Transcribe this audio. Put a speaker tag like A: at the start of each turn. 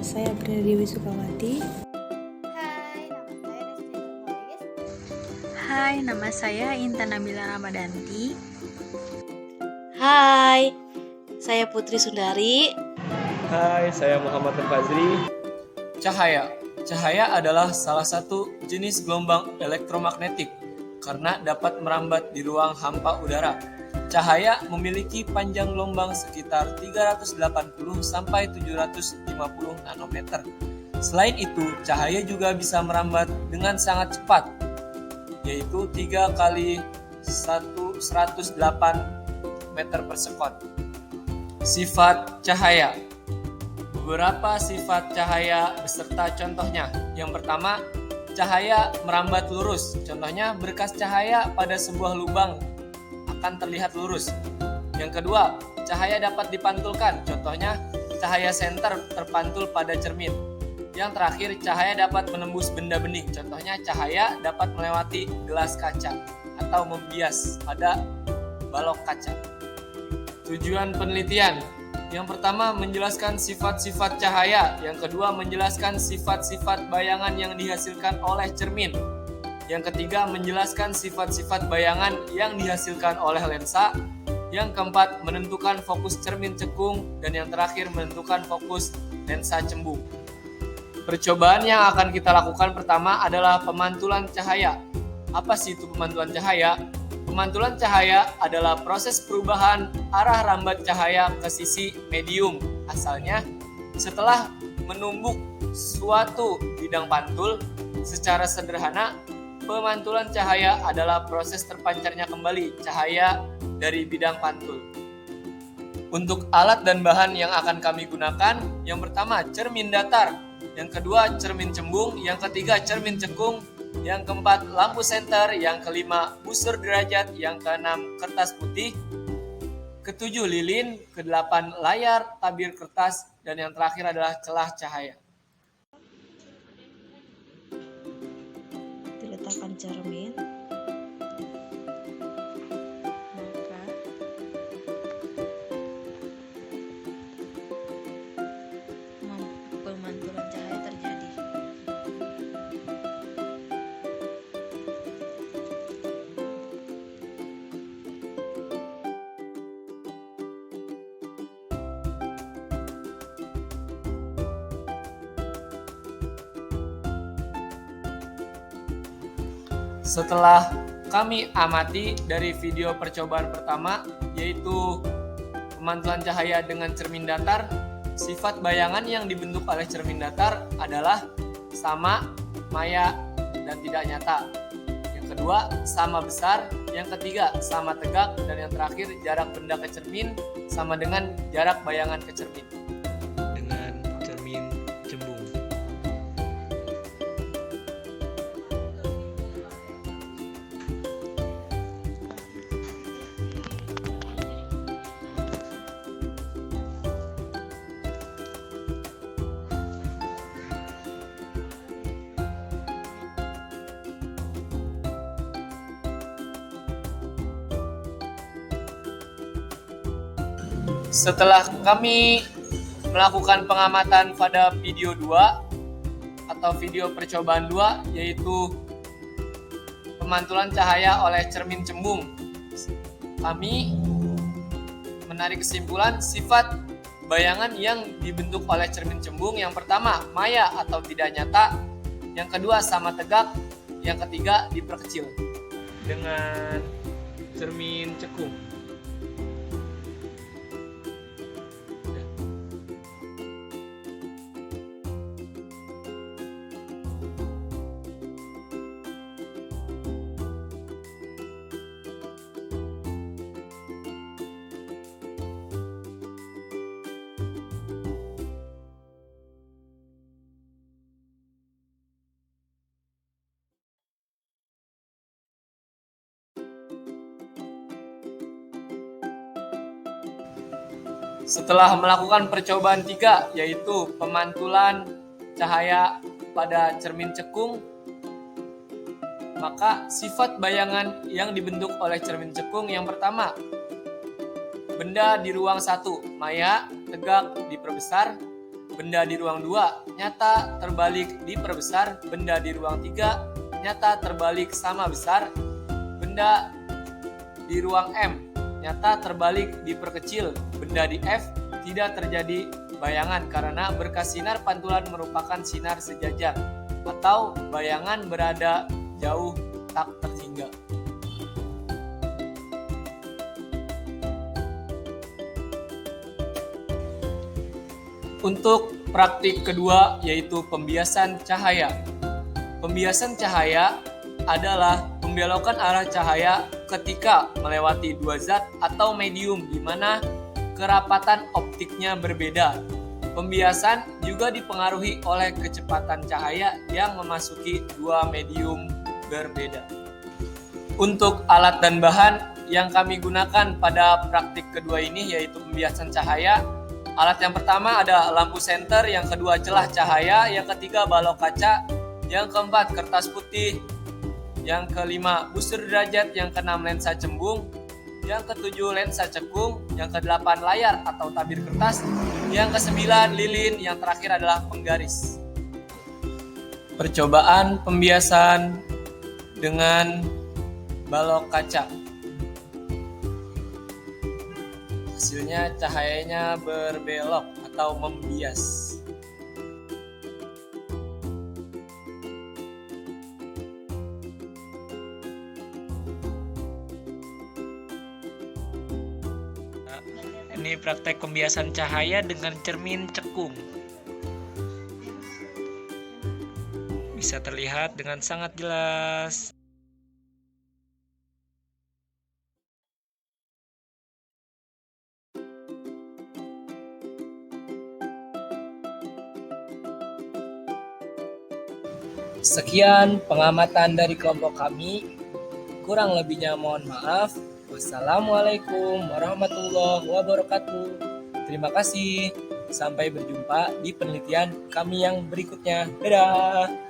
A: saya Berdewi Sukawati.
B: Hai, nama saya Intan Nabila Ramadanti.
C: Hai, saya Putri Sundari.
D: Hai, saya Muhammad Fazri. Cahaya. Cahaya adalah salah satu jenis gelombang elektromagnetik karena dapat merambat di ruang hampa udara. Cahaya memiliki panjang gelombang sekitar 380 sampai 750 nanometer. Selain itu, cahaya juga bisa merambat dengan sangat cepat, yaitu 3 kali 108 meter per sekon. Sifat cahaya. Beberapa sifat cahaya beserta contohnya. Yang pertama, cahaya merambat lurus. Contohnya, berkas cahaya pada sebuah lubang akan terlihat lurus. Yang kedua, cahaya dapat dipantulkan. Contohnya, cahaya senter terpantul pada cermin. Yang terakhir, cahaya dapat menembus benda bening. Contohnya, cahaya dapat melewati gelas kaca atau membias pada balok kaca. Tujuan penelitian. Yang pertama, menjelaskan sifat-sifat cahaya. Yang kedua, menjelaskan sifat-sifat bayangan yang dihasilkan oleh cermin. Yang ketiga, menjelaskan sifat-sifat bayangan yang dihasilkan oleh lensa. Yang keempat, menentukan fokus cermin cekung. Dan yang terakhir, menentukan fokus lensa cembung. Percobaan yang akan kita lakukan pertama adalah pemantulan cahaya. Apa sih itu pemantulan cahaya? Pemantulan cahaya adalah proses perubahan arah rambat cahaya ke sisi medium asalnya setelah menumbuk suatu bidang pantul. Secara sederhana, pemantulan cahaya adalah proses terpancarnya kembali cahaya dari bidang pantul. Untuk alat dan bahan yang akan kami gunakan, yang pertama cermin datar, yang kedua cermin cembung, yang ketiga cermin cekung, yang keempat lampu senter, yang kelima busur derajat, yang keenam kertas putih, ketujuh lilin, kedelapan layar tabir kertas, dan yang terakhir adalah celah cahaya.
C: Diletakkan cermin.
B: Maka pemantulan cahaya terjadi.
D: Setelah kami amati dari video percobaan pertama, yaitu pemantulan cahaya dengan cermin datar, sifat bayangan yang dibentuk oleh cermin datar adalah sama, maya, dan tidak nyata. Yang kedua, sama besar. Yang ketiga, sama tegak. Dan yang terakhir, jarak benda ke cermin sama dengan jarak bayangan ke cermin.
E: Dengan cermin cembung.
D: Setelah kami melakukan pengamatan pada video 2 atau video percobaan 2, yaitu pemantulan cahaya oleh cermin cembung, kami menarik kesimpulan sifat bayangan yang dibentuk oleh cermin cembung. Yang pertama, maya atau tidak nyata. Yang kedua, sama tegak. Yang ketiga, diperkecil. Dengan cermin cekung. Setelah melakukan percobaan 3, yaitu pemantulan cahaya pada cermin cekung, maka sifat bayangan yang dibentuk oleh cermin cekung yang pertama, benda di ruang 1, maya, tegak, diperbesar. benda di ruang 2 nyata terbalik diperbesar, benda di ruang 3 nyata terbalik sama besar, benda di ruang M nyata terbalik diperkecil, benda di F tidak terjadi bayangan karena berkas sinar pantulan merupakan sinar sejajar atau bayangan berada jauh tak terhingga. Untuk praktik kedua yaitu pembiasan cahaya. Pembiasan cahaya adalah pembelokan arah cahaya ketika melewati dua zat atau medium di mana kerapatan optiknya berbeda. Pembiasan juga dipengaruhi oleh kecepatan cahaya yang memasuki dua medium berbeda. Untuk alat dan bahan yang kami gunakan pada praktik kedua ini yaitu pembiasan cahaya. Alat yang pertama ada lampu senter, yang kedua celah cahaya, yang ketiga balok kaca, yang keempat kertas putih, yang kelima busur derajat, yang keenam lensa cembung, yang ketujuh lensa cekung, yang kedelapan layar atau tabir kertas, yang kesembilan lilin, yang terakhir adalah penggaris. Percobaan pembiasan dengan balok kaca. Hasilnya cahayanya berbelok atau membias.
E: Ini praktek pembiasan cahaya dengan cermin cekung. Bisa terlihat dengan sangat jelas.
D: Sekian pengamatan dari kelompok kami. Kurang lebihnya mohon maaf. Wassalamualaikum warahmatullahi wabarakatuh. Terima kasih. Sampai berjumpa di penelitian kami yang berikutnya. Dadah.